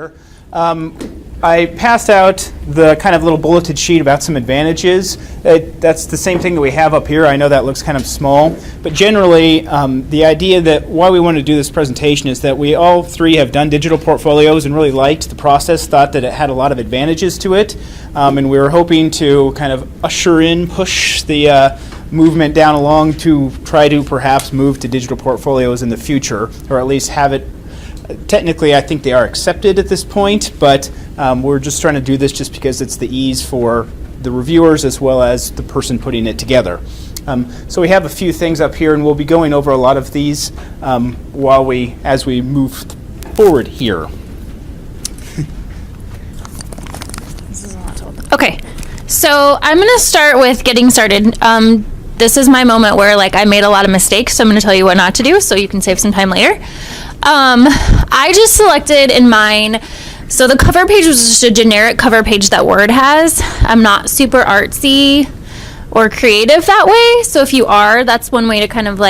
here. I passed out the kind of little bulleted sheet about some advantages. That's the same thing that we have up here. I know that looks kind of small, but generally the idea that why we want to do this presentation is that we all three have done digital portfolios and really liked the process, thought that it had a lot of advantages to it, and we were hoping to kind of push the movement down along to try to perhaps move to digital portfolios in the future, or at least have it. Technically, I think they are accepted at this point, but we're just trying to do this just because it's the ease for the reviewers as well as the person putting it together. So we have a few things up here, and we'll be going over a lot of these as we move forward here. This is a lot to open. Okay, so I'm going to start with getting started. This is my moment where I made a lot of mistakes, so I'm going to tell you what not to do so you can save some time later. I just selected in mine, so the cover page was just a generic cover page that Word has. I'm not super artsy or creative that way, so if you are, that's one way to kind of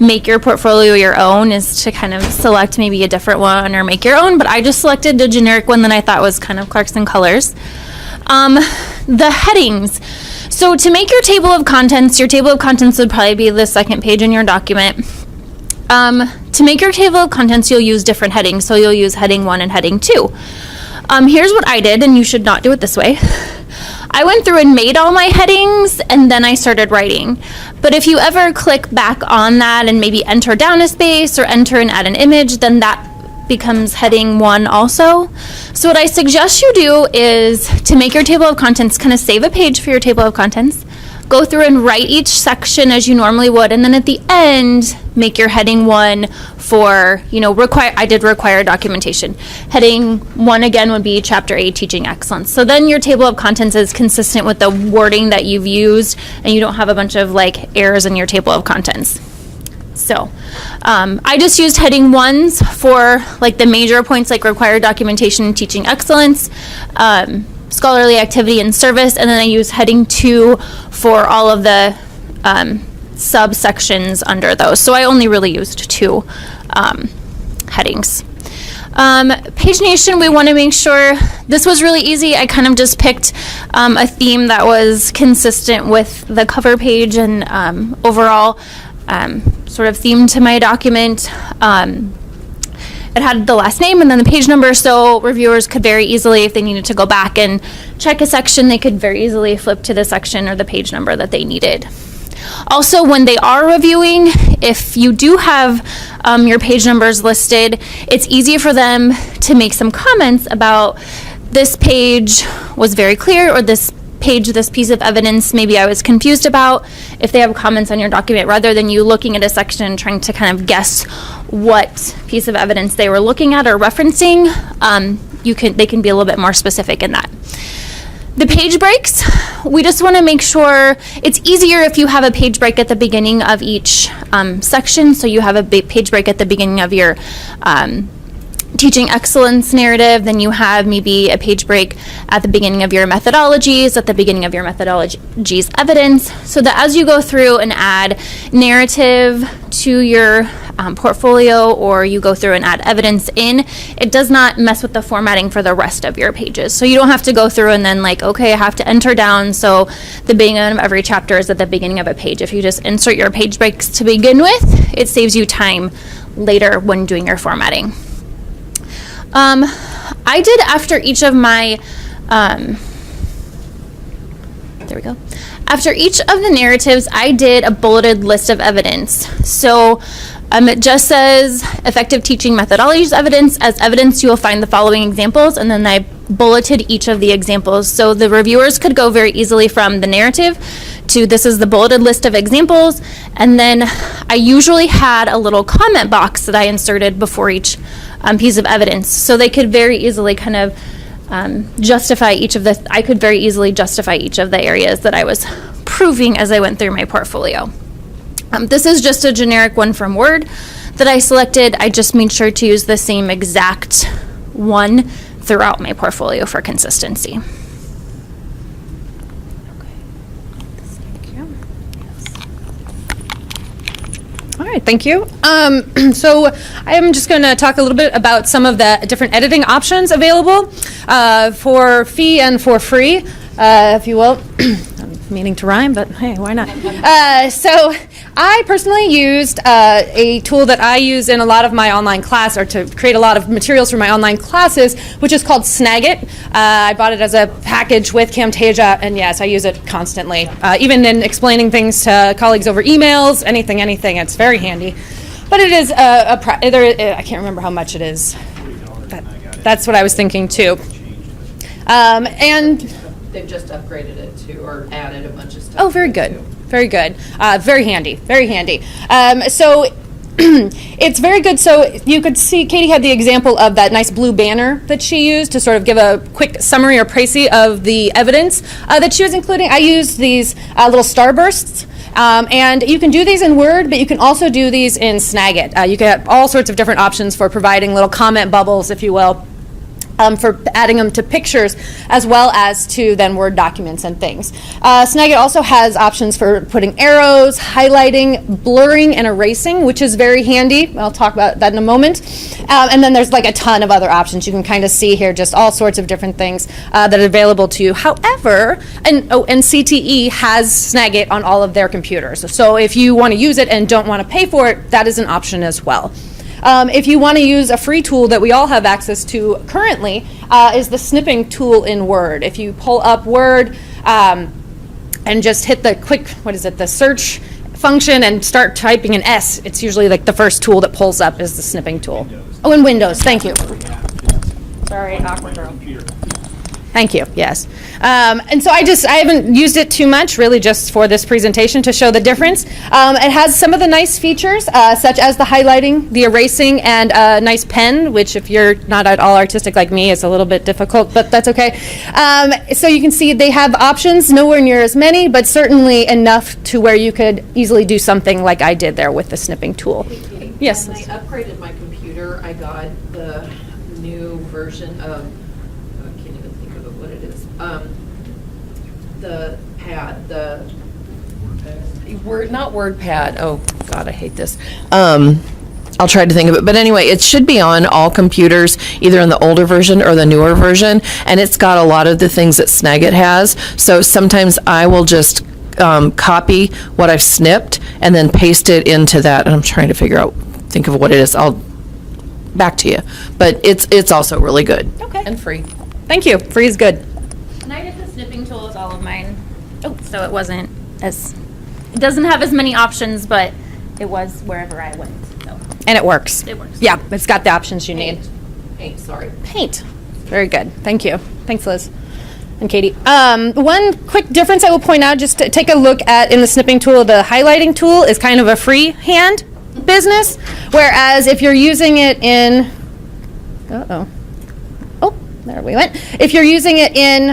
make your portfolio your own, is to kind of select maybe a different one or make your own, but I just selected the generic one that I thought was kind of Clarkson Colors. The headings. So to make your table of contents would probably be the second page in your document. To make your table of contents, you'll use different headings. So you'll use heading 1 and heading 2. Here's what I did, and you should not do it this way. I went through and made all my headings, and then I started writing. But if you ever click back on that and maybe enter down a space or enter and add an image, then that becomes heading 1 also. So what I suggest you do is to make your table of contents, kind of save a page for your table of contents, go through and write each section as you normally would, and then at the end, make your heading 1 for, I did require documentation. Heading 1 again would be Chapter A, Teaching Excellence. So then your table of contents is consistent with the wording that you've used, and you don't have a bunch of errors in your table of contents. So I just used heading 1s for the major points required documentation, teaching excellence, scholarly activity and service, and then I use heading 2 for all of the subsections under those. So I only really used 2 headings. Pagination, we want to make sure, this was really easy. I kind of just picked a theme that was consistent with the cover page and overall sort of theme to my document. It had the last name and then the page number, so reviewers could very easily, if they needed to go back and check a section, they could very easily flip to the section or the page number that they needed. Also, when they are reviewing, if you do have your page numbers listed, it's easy for them to make some comments about this page was very clear, or this piece of evidence maybe I was confused about. If they have comments on your document, rather than you looking at a section and trying to kind of guess what piece of evidence they were looking at or referencing, they can be a little bit more specific in that. The page breaks, we just want to make sure it's easier if you have a page break at the beginning of each section. So you have a page break at the beginning of your teaching excellence narrative, then you have maybe a page break at the beginning of your methodologies, at the beginning of your methodologies evidence, so that as you go through and add narrative to your portfolio, or you go through and add evidence in, it does not mess with the formatting for the rest of your pages. So you don't have to go through and then okay, I have to enter down, so the beginning of every chapter is at the beginning of a page. If you just insert your page breaks to begin with, it saves you time later when doing your formatting. I did after each of my, after each of the narratives, I did a bulleted list of evidence. So it just says effective teaching methodologies evidence. As evidence, you will find the following examples, and then I bulleted each of the examples. So the reviewers could go very easily from the narrative to this is the bulleted list of examples, and then I usually had a little comment box that I inserted before each piece of evidence, so they could very easily kind of justify I could very easily justify each of the areas that I was proving as I went through my portfolio. This is just a generic one from Word that I selected. I just made sure to use the same exact one throughout my portfolio for consistency. Thank you. So I'm just going to talk a little bit about some of the different editing options available for fee and for free, if you will. I'm meaning to rhyme, but hey, why not? So I personally used a tool that I use in a lot of my online class, or to create a lot of materials for my online classes, which is called Snagit. I bought it as a package with Camtasia, and yes, I use it constantly, even in explaining things to colleagues over emails, anything. It's very handy. But it is I can't remember how much it is. That's what I was thinking too. And They've just upgraded it to, or added a bunch of stuff. oh, very good. Very good. Very handy. Very handy. So it's very good. So you could see Katie had the example of that nice blue banner that she used to sort of give a quick summary or précis of the evidence that she was including. I used these little starbursts. And you can do these in Word, but you can also do these in Snagit. You get all sorts of different options for providing little comment bubbles, if you will. For adding them to pictures as well as to then Word documents and things. Snagit also has options for putting arrows, highlighting, blurring, and erasing, which is very handy. I'll talk about that in a moment. And then there's like a ton of other options. You can kind of see here just all sorts of different things that are available to you. However, and CTE has Snagit on all of their computers. So if you want to use it and don't want to pay for it, that is an option as well. If you want to use a free tool that we all have access to currently, is the snipping tool in Word. If you pull up Word and just hit the the search function and start typing an S, it's usually like the first tool that pulls up is the snipping tool. Oh, in Windows, thank you. Sorry, awkward girl. Thank you, yes. And so I haven't used it too much, really just for this presentation to show the difference. It has some of the nice features, such as the highlighting, the erasing, and a nice pen, which if you're not at all artistic like me, is a little bit difficult, but that's okay. So you can see they have options, nowhere near as many, but certainly enough to where you could easily do something like I did there with the snipping tool. Yes? When I upgraded my computer, I got the new version of, I can't even think of what it is. The pad, not WordPad. Oh God, I hate this. I'll try to think of it. But anyway, it should be on all computers, either in the older version or the newer version. And it's got a lot of the things that Snagit has. So sometimes I will just copy what I've snipped and then paste it into that. And I'm trying to think of what it is. I'll back to you. But it's also really good. Okay. And free. Thank you. Free is good. And I did the snipping tool with all of mine. Oh, so it wasn't as, it doesn't have as many options, but it was wherever I went, so. And it works. It works. Yeah, it's got the options you need. Paint, sorry. Paint. Very good. Thank you. Thanks, Liz. And Katie. One quick difference I will point out, just to take a look at in the snipping tool, the highlighting tool is kind of a freehand business, whereas if you're using it in, there we went. If you're using it in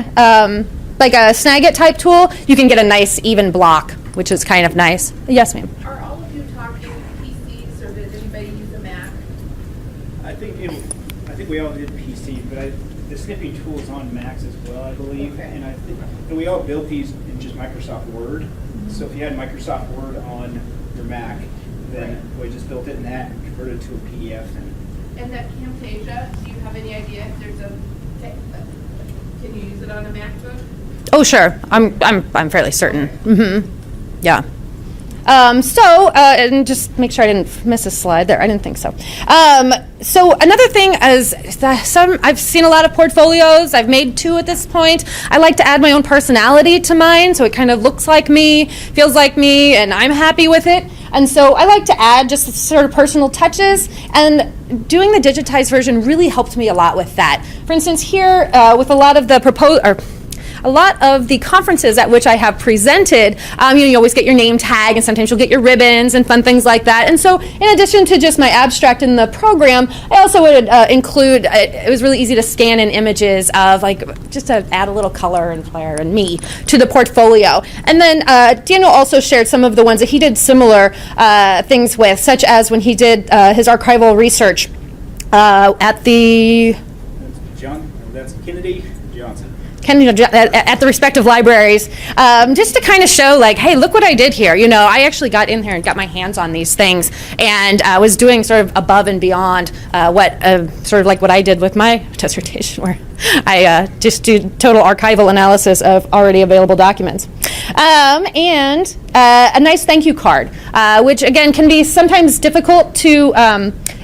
like a Snagit type tool, you can get a nice even block, which is kind of nice. Yes, ma'am. Are all of you talking PCs, or did anybody use a Mac? I think we all did PC, but the snipping tool is on Macs as well, I believe. Okay. And we all built these in just Microsoft Word. Mm-hmm. So if you had Microsoft Word on your Mac, then we just built it in that and converted it to a PDF. And that Camtasia, do you have any idea if there's can you use it on a MacBook? Oh, sure. I'm fairly certain. Mm-hmm. Yeah. And just make sure I didn't miss a slide there. I didn't think so. So another thing is I've seen a lot of portfolios. I've made 2 at this point. I like to add my own personality to mine, so it kind of looks like me, feels like me, and I'm happy with it. And so I like to add just sort of personal touches, and doing the digitized version really helped me a lot with that. For instance, here with a lot of the conferences at which I have presented, you always get your name tag, and sometimes you'll get your ribbons and fun things like that. And so in addition to just my abstract in the program, I also would include, it was really easy to scan in images of just to add a little color and flair and me to the portfolio. And then Daniel also shared some of the ones that he did similar things with, such as when he did his archival research at the... That's Kennedy Johnson. at the respective libraries, just to kind of show like, hey, look what I did here. You know, I actually got in here and got my hands on these things, and was doing sort of above and beyond what sort of like what I did with my dissertation, where I just do total archival analysis of already available documents. And a nice thank you card, which again can be sometimes difficult to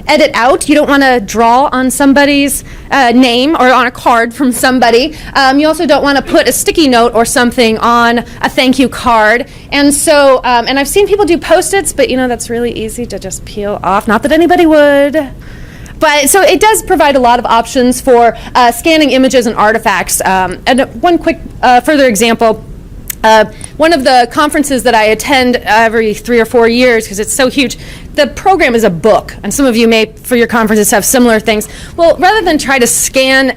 edit out. You don't want to draw on somebody's name or on a card from somebody. You also don't want to put a sticky note or something on a thank you card. And so, and I've seen people do Post-its, but you know, that's really easy to just peel off. Not that anybody would. But so it does provide a lot of options for scanning images and artifacts. And one quick further example. One of the conferences that I attend every 3 or 4 years, because it's so huge, the program is a book, and some of you may, for your conferences, have similar things. Well, rather than try to scan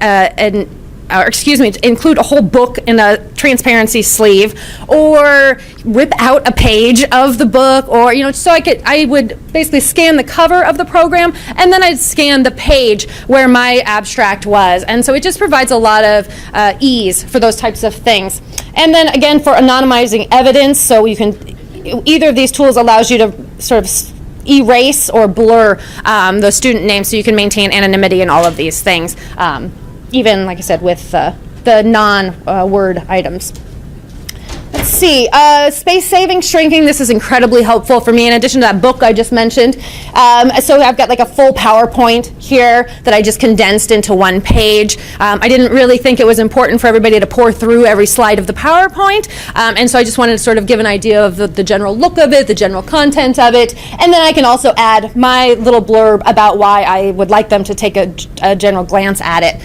include a whole book in a transparency sleeve, or rip out a page of the book, or so I would basically scan the cover of the program, and then I'd scan the page where my abstract was, and so it just provides a lot of ease for those types of things. And then again, for anonymizing evidence, so you can, either of these tools allows you to sort of erase or blur the student names, so you can maintain anonymity in all of these things. Even, like I said, with the non-word items. Let's see, space saving, shrinking, this is incredibly helpful for me in addition to that book I just mentioned. So I've got like a full PowerPoint here that I just condensed into one page. I didn't really think it was important for everybody to pour through every slide of the PowerPoint, and so I just wanted to sort of give an idea of the general look of it, the general content of it, and then I can also add my little blurb about why I would like them to take a general glance at it.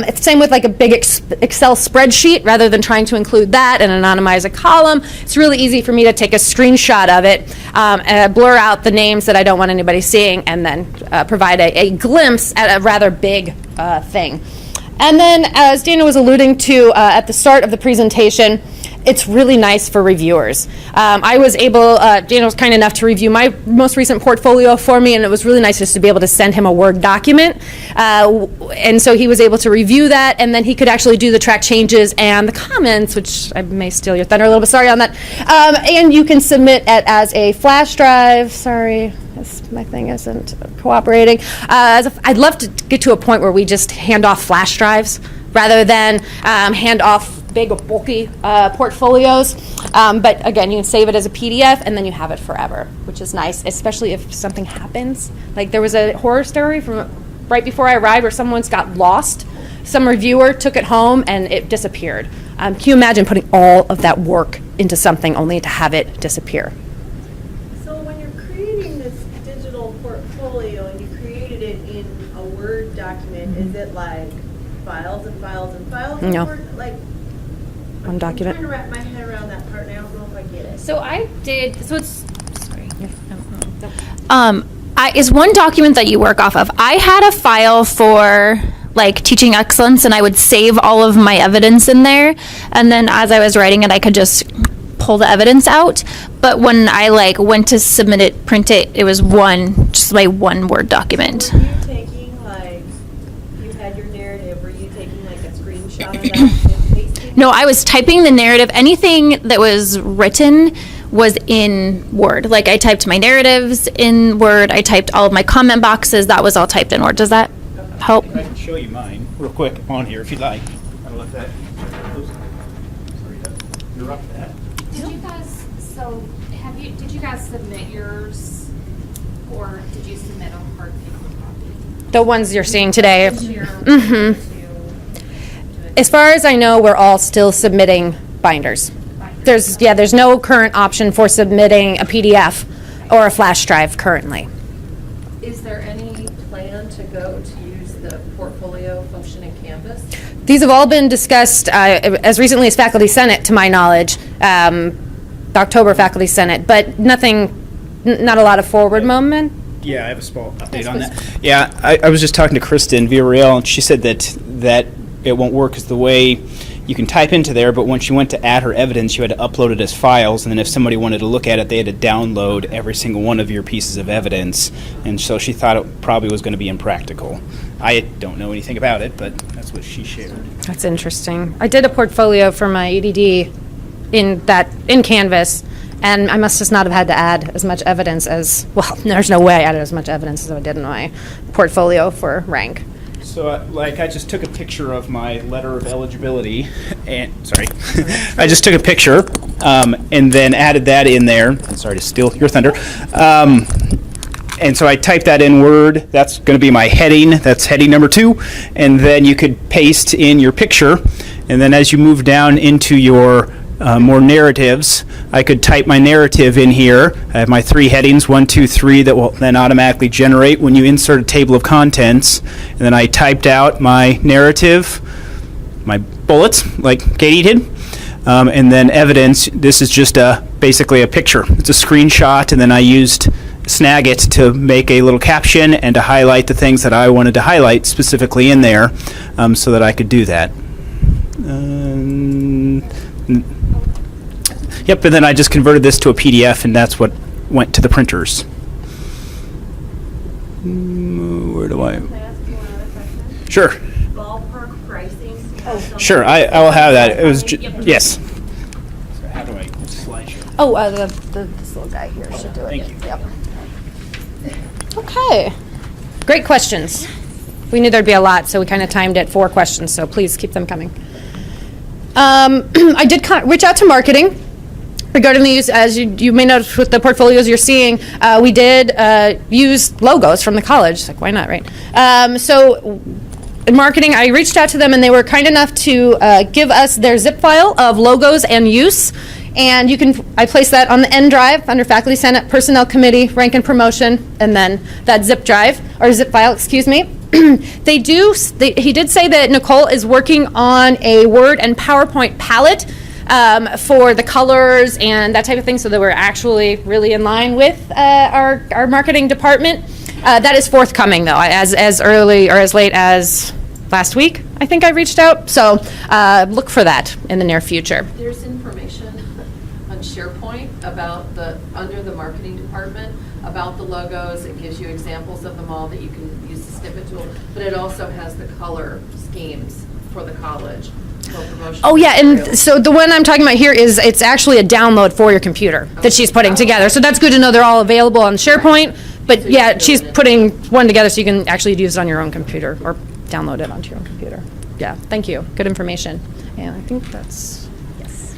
It's the same with like a big Excel spreadsheet. Rather than trying to include that and anonymize a column, it's really easy for me to take a screenshot of it, blur out the names that I don't want anybody seeing, and then provide a glimpse at a rather big thing. And then, as Dana was alluding to at the start of the presentation, it's really nice for reviewers. I was able, Dana was kind enough to review my most recent portfolio for me, and it was really nice just to be able to send him a Word document. And so he was able to review that, and then he could actually do the track changes and the comments, which I may steal your thunder a little bit, sorry on that. And you can submit it as a flash drive. Sorry, my thing isn't cooperating. I'd love to get to a point where we just hand off flash drives rather than hand off big or bulky portfolios. But again, you can save it as a PDF and then you have it forever, which is nice, especially if something happens. Like there was a horror story from right before I arrived where someone's got lost. Some reviewer took it home and it disappeared. Can you imagine putting all of that work into something only to have it disappear? So when you're creating this digital portfolio and you created it in a Word document, is it like files and files and files? No. Of Word? Like, One document. I'm trying to wrap my head around that part, and I don't know if I get it. So I did. So it's sorry. Is one document that you work off of. I had a file for like teaching excellence, and I would save all of my evidence in there, and then as I was writing it, I could just pull the evidence out. But when I like went to submit it, print it, it was just my one Word document. Were you taking, like, you had your narrative, were you taking like a screenshot of that and pasting? No, I was typing the narrative. Anything that was written was in Word. Like I typed my narratives in Word. I typed all of my comment boxes. That was all typed in Word. Does that help? I can show you mine real quick on here if you'd like. I don't know if that. Sorry to interrupt that. Did you guys, did you guys submit yours, or did you submit a hard paper copy? The ones you're seeing today. To your- Mhm. As far as I know, we're all still submitting binders. There's no current option for submitting a PDF or a flash drive currently. Is there any plan to go to use the portfolio function in Canvas? These have all been discussed as recently as Faculty Senate, to my knowledge, the October Faculty Senate, but not a lot of forward movement. Yeah, I have a small update on that. Yeah, I was just talking to Kristen Villarreal, and she said that it won't work because the way you can type into there, but when she went to add her evidence, you had to upload it as files, and then if somebody wanted to look at it, they had to download every single one of your pieces of evidence, and so she thought it probably was going to be impractical. I don't know anything about it, but that's what she shared. That's interesting. I did a portfolio for my EDD in Canvas, and I must just not have had to add as much evidence as, well, there's no way I added as much evidence as I did in my portfolio for rank. So, I just took a picture of my letter of eligibility, and, sorry, I just took a picture, and then added that in there. I'm sorry to steal your thunder. And so I typed that in Word. That's going to be my heading. That's heading number 2. And then you could paste in your picture. And then as you move down into your more narratives, I could type my narrative in here. I have my 3 headings, 1, 2, 3, that will then automatically generate when you insert a table of contents. And then I typed out my narrative, my bullets, like Katie did. And then evidence, this is just basically a picture. It's a screenshot, and then I used Snagit to make a little caption and to highlight the things that I wanted to highlight specifically in there, so that I could do that. Yep, and then I just converted this to a PDF, and that's what went to the printers. Where do I? Can I ask you one other question? Sure. Ballpark pricing? Sure, I will have that. It was yes. So how do I slide you? Oh, this little guy here should do it. Thank you. Yep. Okay. Great questions. We knew there'd be a lot, so we kind of timed it 4 questions, so please keep them coming. I did reach out to marketing regarding the use, as you may notice with the portfolios you're seeing, we did use logos from the college. Like, why not, right? So in marketing, I reached out to them, and they were kind enough to give us their zip file of logos and use. And I placed that on the N drive under Faculty Senate, Personnel Committee, Rank and Promotion, and then that zip drive, or zip file, excuse me. He did say that Nicole is working on a Word and PowerPoint palette for the colors and that type of thing, so that we're actually really in line with our marketing department. That is forthcoming, though, as early or as late as last week, I think I reached out. So look for that in the near future. There's information on SharePoint about under the marketing department, about the logos. It gives you examples of them all that you can use the snippet tool, but it also has the color schemes for the college. Oh yeah, and so the one I'm talking about here it's actually a download for your computer that she's putting together. So that's good to know they're all available on SharePoint, but yeah, she's putting one together so you can actually use it on your own computer or download it onto your own computer. Yeah, thank you. Good information. And I think that's, yes.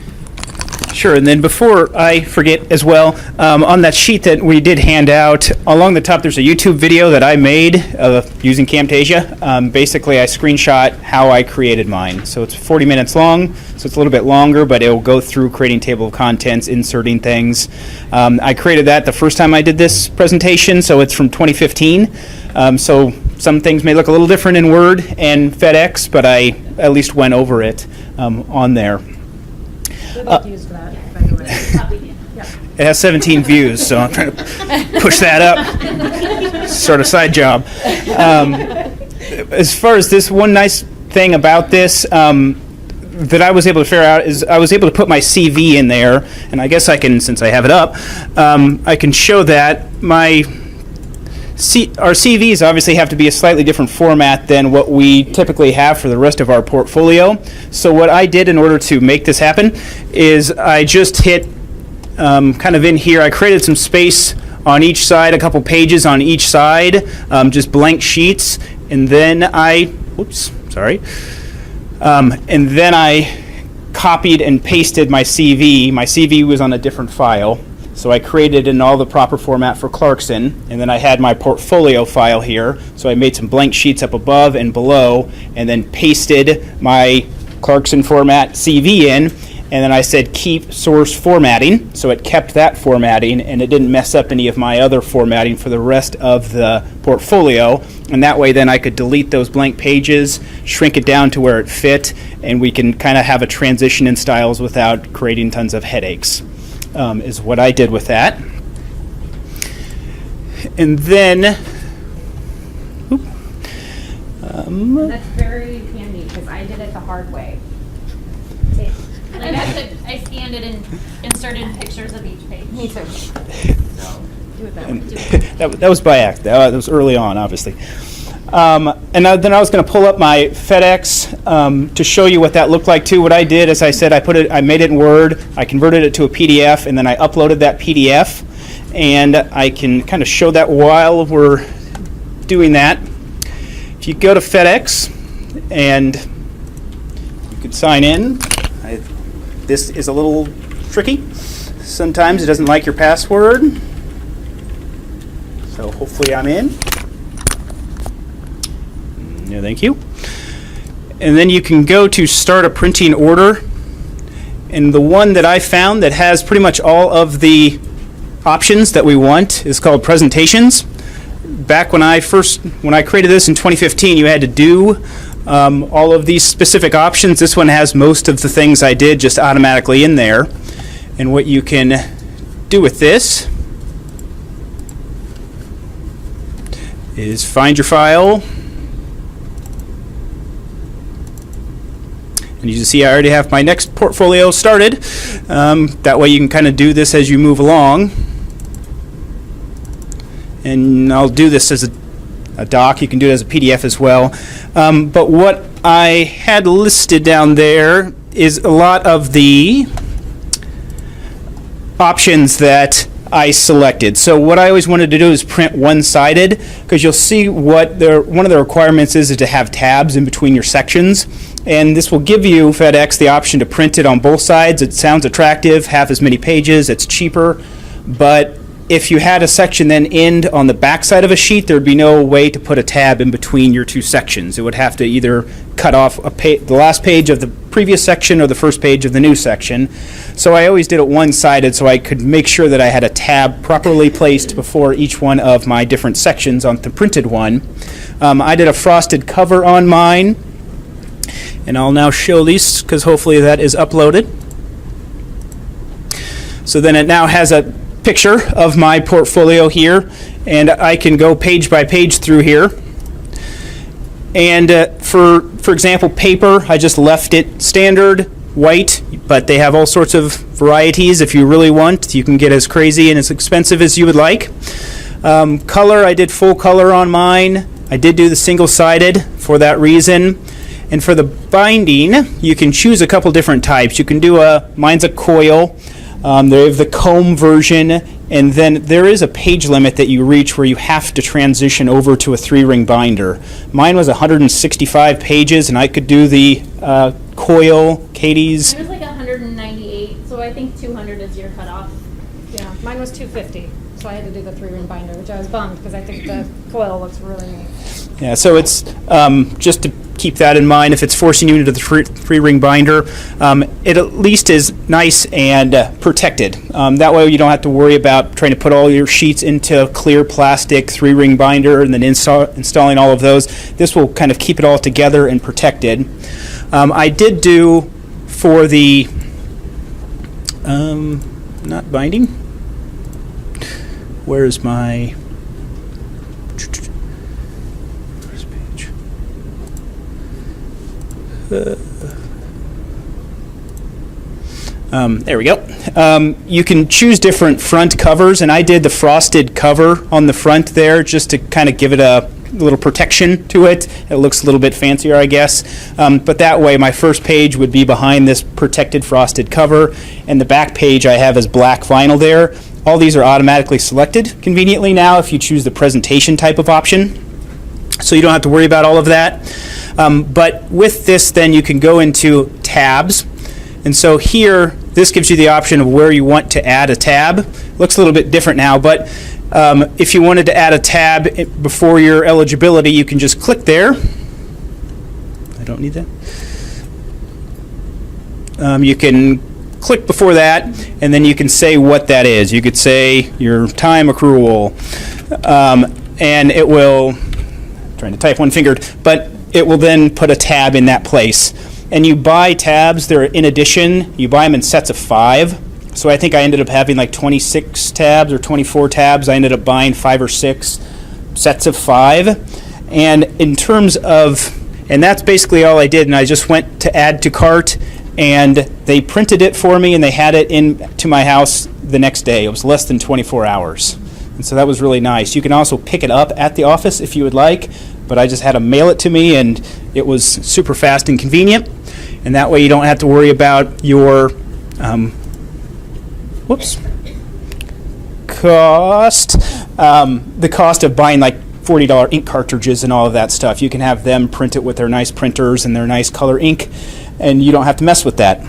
Sure, and then before I forget as well, on that sheet that we did hand out, along the top there's a YouTube video that I made using Camtasia. Basically, I screenshot how I created mine. So it's 40 minutes long, so it's a little bit longer, but it will go through creating table of contents, inserting things. I created that the first time I did this presentation, so it's from 2015. So some things may look a little different in Word and FedEx, but I at least went over it on there. It has 17 views, so I'm trying to push that up. Sort of side job. As far as this, one nice thing about this that I was able to figure out is I was able to put my CV in there, and I guess I can, since I have it up, I can show that our CVs obviously have to be a slightly different format than what we typically have for the rest of our portfolio. So what I did in order to make this happen is I just hit kind of in here, I created some space on each side, a couple pages on each side, just blank sheets, and then and then I copied and pasted my CV. My CV was on a different file. So I created in all the proper format for Clarkson, and then I had my portfolio file here. So I made some blank sheets up above and below, and then pasted my Clarkson format CV in, and then I said keep source formatting. So it kept that formatting, and it didn't mess up any of my other formatting for the rest of the portfolio. And that way then I could delete those blank pages, shrink it down to where it fit, and we can kind of have a transition in styles without creating tons of headaches. Is what I did with that. And then, that's very handy because I did it the hard way. I scanned it and inserted pictures of each page. Me too. That was by act. That was early on, obviously. Then I was going to pull up my FedEx to show you what that looked like too. What I did, as I said, I made it in Word, I converted it to a PDF, and then I uploaded that PDF. And I can kind of show that while we're doing that. If you go to FedEx and you could sign in, this is a little tricky. Sometimes it doesn't like your password. So hopefully I'm in. No, thank you. And then you can go to start a printing order. And the one that I found that has pretty much all of the options that we want is called presentations. Back when I created this in 2015, you had to do all of these specific options. This one has most of the things I did just automatically in there. And what you can do with this is find your file. And you can see I already have my next portfolio started. That way you can kind of do this as you move along. And I'll do this as a doc. You can do it as a PDF as well. But what I had listed down there is a lot of the options that I selected. So what I always wanted to do is print one-sided, because you'll see what one of the requirements is to have tabs in between your sections. And this will give you, FedEx, the option to print it on both sides. It sounds attractive, half as many pages, it's cheaper. But if you had a section then end on the back side of a sheet, there'd be no way to put a tab in between your two sections. It would have to either cut off the last page of the previous section or the first page of the new section. So I always did it one-sided so I could make sure that I had a tab properly placed before each one of my different sections on the printed one. I did a frosted cover on mine, and I'll now show these because hopefully that is uploaded. So then it now has a picture of my portfolio here, and I can go page by page through here. And for example, paper, I just left it standard white, but they have all sorts of varieties. If you really want, you can get as crazy and as expensive as you would like. Color, I did full color on mine. I did do the single-sided for that reason. And for the binding, you can choose a couple different types. You can do mine's a coil. They have the comb version, and then there is a page limit that you reach where you have to transition over to a 3-ring binder. Mine was 165 pages, and I could do the coil. Katie's. Mine was like 198, so I think 200 is your cutoff. Yeah, mine was 250, so I had to do the 3-ring binder, which I was bummed because I think the coil looks really neat. Yeah, so it's just to keep that in mind. If it's forcing you into the 3-ring binder, it at least is nice and protected. That way you don't have to worry about trying to put all your sheets into a clear plastic 3-ring binder and then installing all of those. This will kind of keep it all together and protected. I did do for the not binding. Where's my first page? There we go. You can choose different front covers, and I did the frosted cover on the front there just to kind of give it a little protection to it. It looks a little bit fancier, I guess. But that way my first page would be behind this protected frosted cover, and the back page I have is black vinyl there. All these are automatically selected conveniently now if you choose the presentation type of option. So you don't have to worry about all of that. But with this then you can go into tabs. And so here, this gives you the option of where you want to add a tab. Looks a little bit different now, but if you wanted to add a tab before your eligibility, you can just click there. I don't need that. You can click before that, and then you can say what that is. You could say your time accrual, and it will, I'm trying to type one-fingered, but it will then put a tab in that place. And you buy tabs, they're in addition, you buy them in sets of 5. So I think I ended up having like 26 tabs or 24 tabs. I ended up buying 5 or 6 sets of 5. And in terms of, and that's basically all I did, and I just went to add to cart, and they printed it for me, and they had it in to my house the next day. It was less than 24 hours. And so that was really nice. You can also pick it up at the office if you would like, but I just had them mail it to me, and it was super fast and convenient. And that way you don't have to worry about your the cost of buying like $40 ink cartridges and all of that stuff. You can have them print it with their nice printers and their nice color ink, and you don't have to mess with that.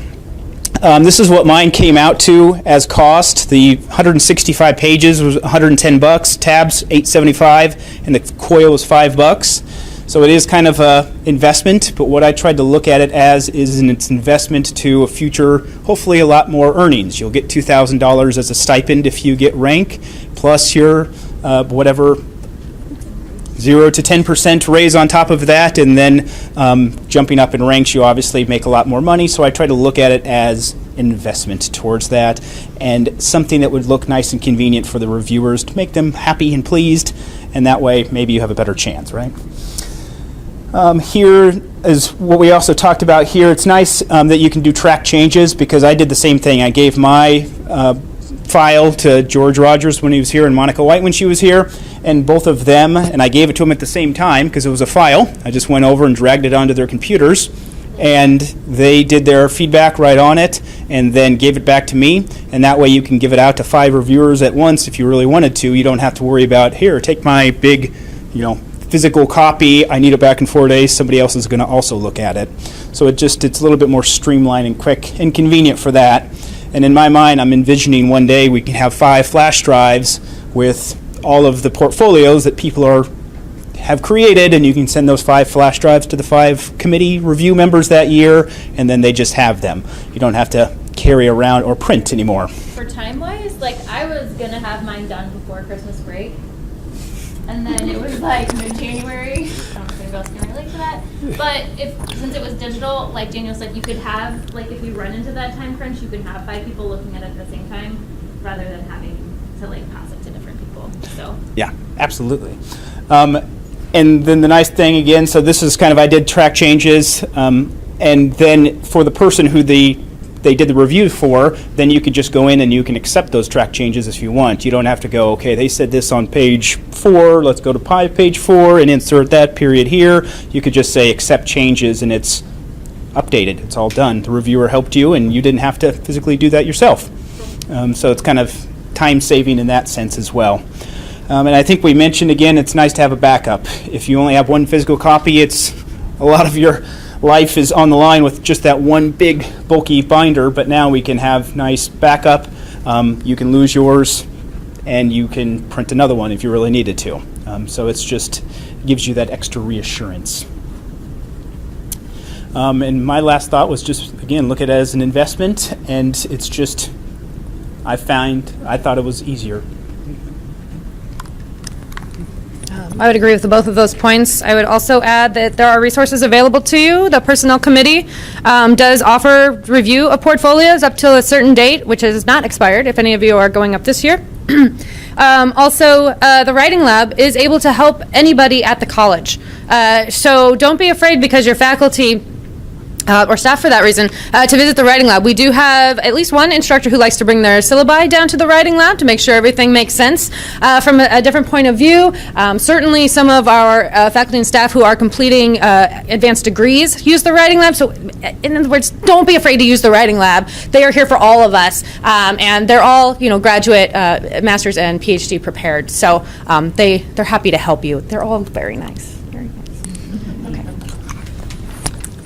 This is what mine came out to as cost. The 165 pages was $110, tabs $8.75, and the coil was $5. So it is kind of a investment, but what I tried to look at it as is its investment to a future, hopefully a lot more earnings. You'll get $2,000 as a stipend if you get rank, plus your whatever 0 to 10% raise on top of that, and then jumping up in ranks, you obviously make a lot more money. So I try to look at it as an investment towards that, and something that would look nice and convenient for the reviewers to make them happy and pleased, and that way maybe you have a better chance, right? Here is what we also talked about here. It's nice that you can do track changes, because I did the same thing. I gave my file to George Rogers when he was here and Monica White when she was here, and both of them, and I gave it to them at the same time because it was a file. I just went over and dragged it onto their computers, and they did their feedback right on it and then gave it back to me, and that way you can give it out to 5 reviewers at once if you really wanted to. You don't have to worry about, here, take my big, physical copy, I need it back in 4 days, somebody else is going to also look at it. So it's a little bit more streamlined and quick and convenient for that. And in my mind, I'm envisioning one day we can have 5 flash drives with all of the portfolios that people have created, and you can send those 5 flash drives to the 5 committee review members that year, and then they just have them. You don't have to carry around or print anymore. For time-wise, I was going to have mine done before Christmas break. And then it was mid-January. I don't know if anybody else can relate to that. But since it was digital, like Daniel said, you could have, if you run into that time crunch, you could have 5 people looking at it at the same time rather than having to pass it to different people. So yeah, absolutely. And then the nice thing again, so this is I did track changes, and then for the person who they did the review for, then you could just go in and you can accept those track changes if you want. You don't have to go, okay, they said this on page 4, let's go to page 4 and insert that period here. You could just say accept changes, and it's updated. It's all done. The reviewer helped you, and you didn't have to physically do that yourself. So it's kind of time saving in that sense as well. And I think we mentioned again, it's nice to have a backup. If you only have one physical copy, it's a lot of your life is on the line with just that one big bulky binder, but now we can have nice backup. You can lose yours and you can print another one if you really needed to. So it's just gives you that extra reassurance. And my last thought was just, again, look at it as an investment, and it's just, I thought it was easier. I would agree with both of those points. I would also add that there are resources available to you. The Personnel Committee does offer review of portfolios up till a certain date, which is not expired if any of you are going up this year. Also, the Writing Lab is able to help anybody at the college. So don't be afraid because your faculty or staff for that reason, to visit the Writing Lab. We do have at least one instructor who likes to bring their syllabi down to the Writing Lab to make sure everything makes sense from a different point of view. Certainly some of our faculty and staff who are completing advanced degrees use the Writing Lab. So in other words, don't be afraid to use the Writing Lab. They are here for all of us, and they're all graduate, master's, and PhD prepared. So they're happy to help you. They're all very nice.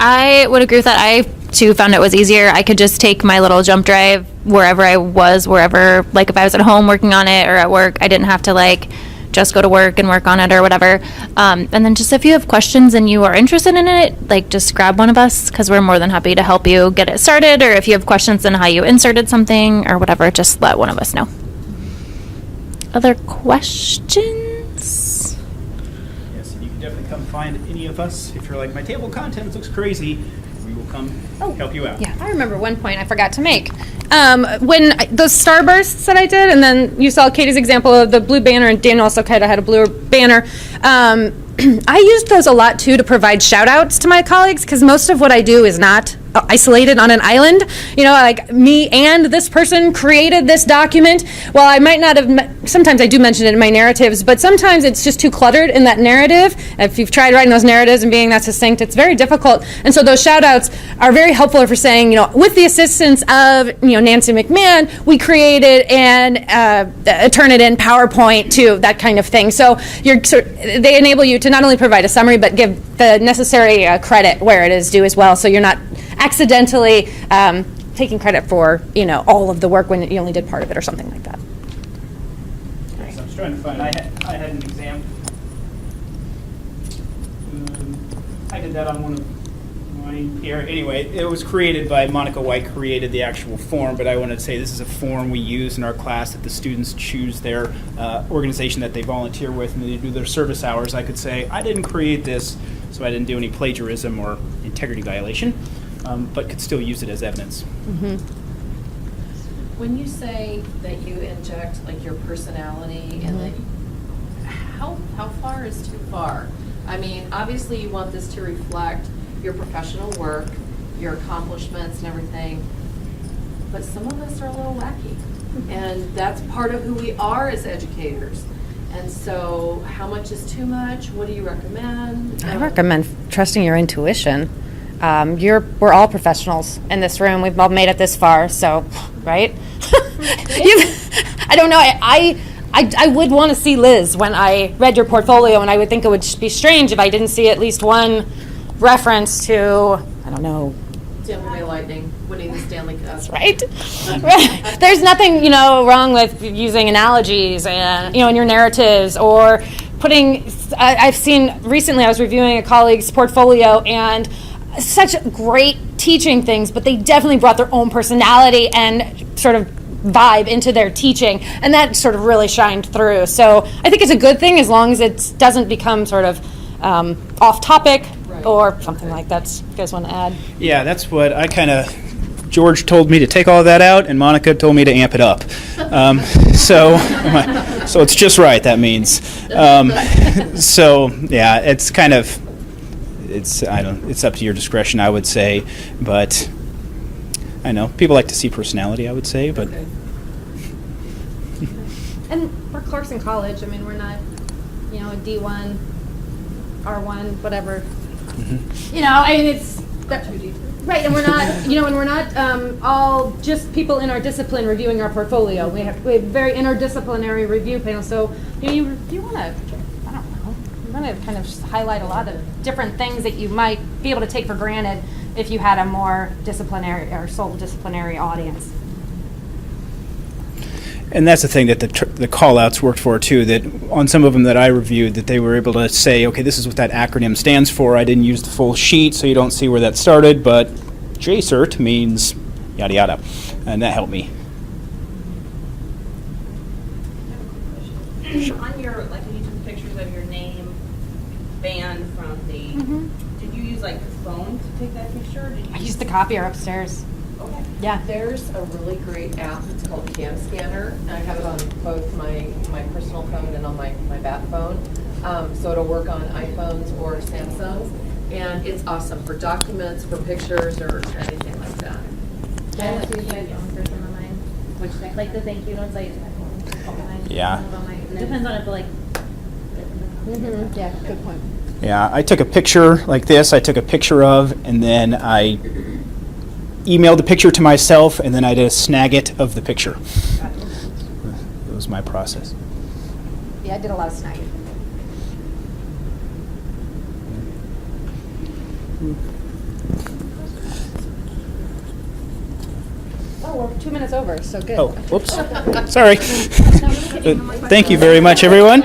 I would agree with that. I, too, found it was easier. I could just take my little jump drive wherever I was, like if I was at home working on it or at work, I didn't have to just go to work and work on it or whatever. And then just if you have questions and you are interested in it, just grab one of us because we're more than happy to help you get it started. Or if you have questions on how you inserted something or whatever, just let one of us know. Other questions? Yes, and you can definitely come find any of us. If you're like, my table of contents looks crazy, we will come help you out. Yeah, I remember one point I forgot to make. When those starbursts that I did, and then you saw Katie's example of the blue banner, and Daniel also kind of had a blue banner. I used those a lot too to provide shout outs to my colleagues because most of what I do is not isolated on an island. Like me and this person created this document. Well, I might not have, sometimes I do mention it in my narratives, but sometimes it's just too cluttered in that narrative. If you've tried writing those narratives and being that succinct, it's very difficult. And so those shout outs are very helpful for saying, with the assistance of, Nancy McMahon, we created and turn it in PowerPoint to that kind of thing. So they enable you to not only provide a summary, but give the necessary credit where it is due as well. So you're not accidentally taking credit for, all of the work when you only did part of it or something like that. So I was trying to find, I had an example. I did that on one of mine here. Anyway, it was created by Monica White, created the actual form, but I wanted to say this is a form we use in our class that the students choose their organization that they volunteer with and they do their service hours. I could say, I didn't create this, so I didn't do any plagiarism or integrity violation, but could still use it as evidence. When you say that you inject like your personality and that, how far is too far? I mean, obviously you want this to reflect your professional work, your accomplishments and everything, but some of us are a little wacky. And that's part of who we are as educators. And so how much is too much? What do you recommend? I recommend trusting your intuition. We're all professionals in this room. We've all made it this far, so, right? I don't know. I would want to see Liz when I read your portfolio, and I would think it would be strange if I didn't see at least one reference to, I don't know. Tampa Bay Lightning winning the Stanley Cup. Right? There's nothing, wrong with using analogies and, in your narratives or putting, I've seen recently, I was reviewing a colleague's portfolio and such great teaching things, but they definitely brought their own personality and sort of vibe into their teaching, and that sort of really shined through. So I think it's a good thing as long as it doesn't become sort of off topic or something like that. You guys want to add? Yeah, that's what I kind of, George told me to take all of that out, and Monica told me to amp it up. So it's just right, that means. So, yeah, it's kind of, it's up to your discretion, I would say, but I know people like to see personality, I would say, but. Okay. And we're clerks in college. I mean, we're not, D1, R1, whatever. I mean, it's right, and we're not, and we're not all just people in our discipline reviewing our portfolio. We have very interdisciplinary review panel. So, you want to, I don't know, you want to kind of highlight a lot of different things that you might be able to take for granted if you had a more disciplinary or sole disciplinary audience. And that's the thing that the call-outs worked for, too, that on some of them that I reviewed, that they were able to say, okay, this is what that acronym stands for. I didn't use the full sheet, so you don't see where that started, but JCERT means yada yada, and that helped me. On your, when you took pictures of your name, band from the, did you use the phone to take that picture? Or did you I used the copier upstairs. Okay. Yeah. There's a really great app, it's called Cam Scanner, and I have it on both my personal phone and on my bat phone. So it'll work on iPhones or Samsungs, and it's awesome for documents, for pictures, or anything like that. I also use my phone for some of mine. Which thing? Like the thank you notes I use my phone. Yeah. Depends on if Yeah, good point. Yeah, I took a picture like this, I took a picture of, and then I emailed the picture to myself, and then I did a Snagit of the picture. That was my process. Yeah, I did a lot of snagging. Oh, we're 2 minutes over, so good. Oh, whoops. Sorry. Thank you very much, everyone.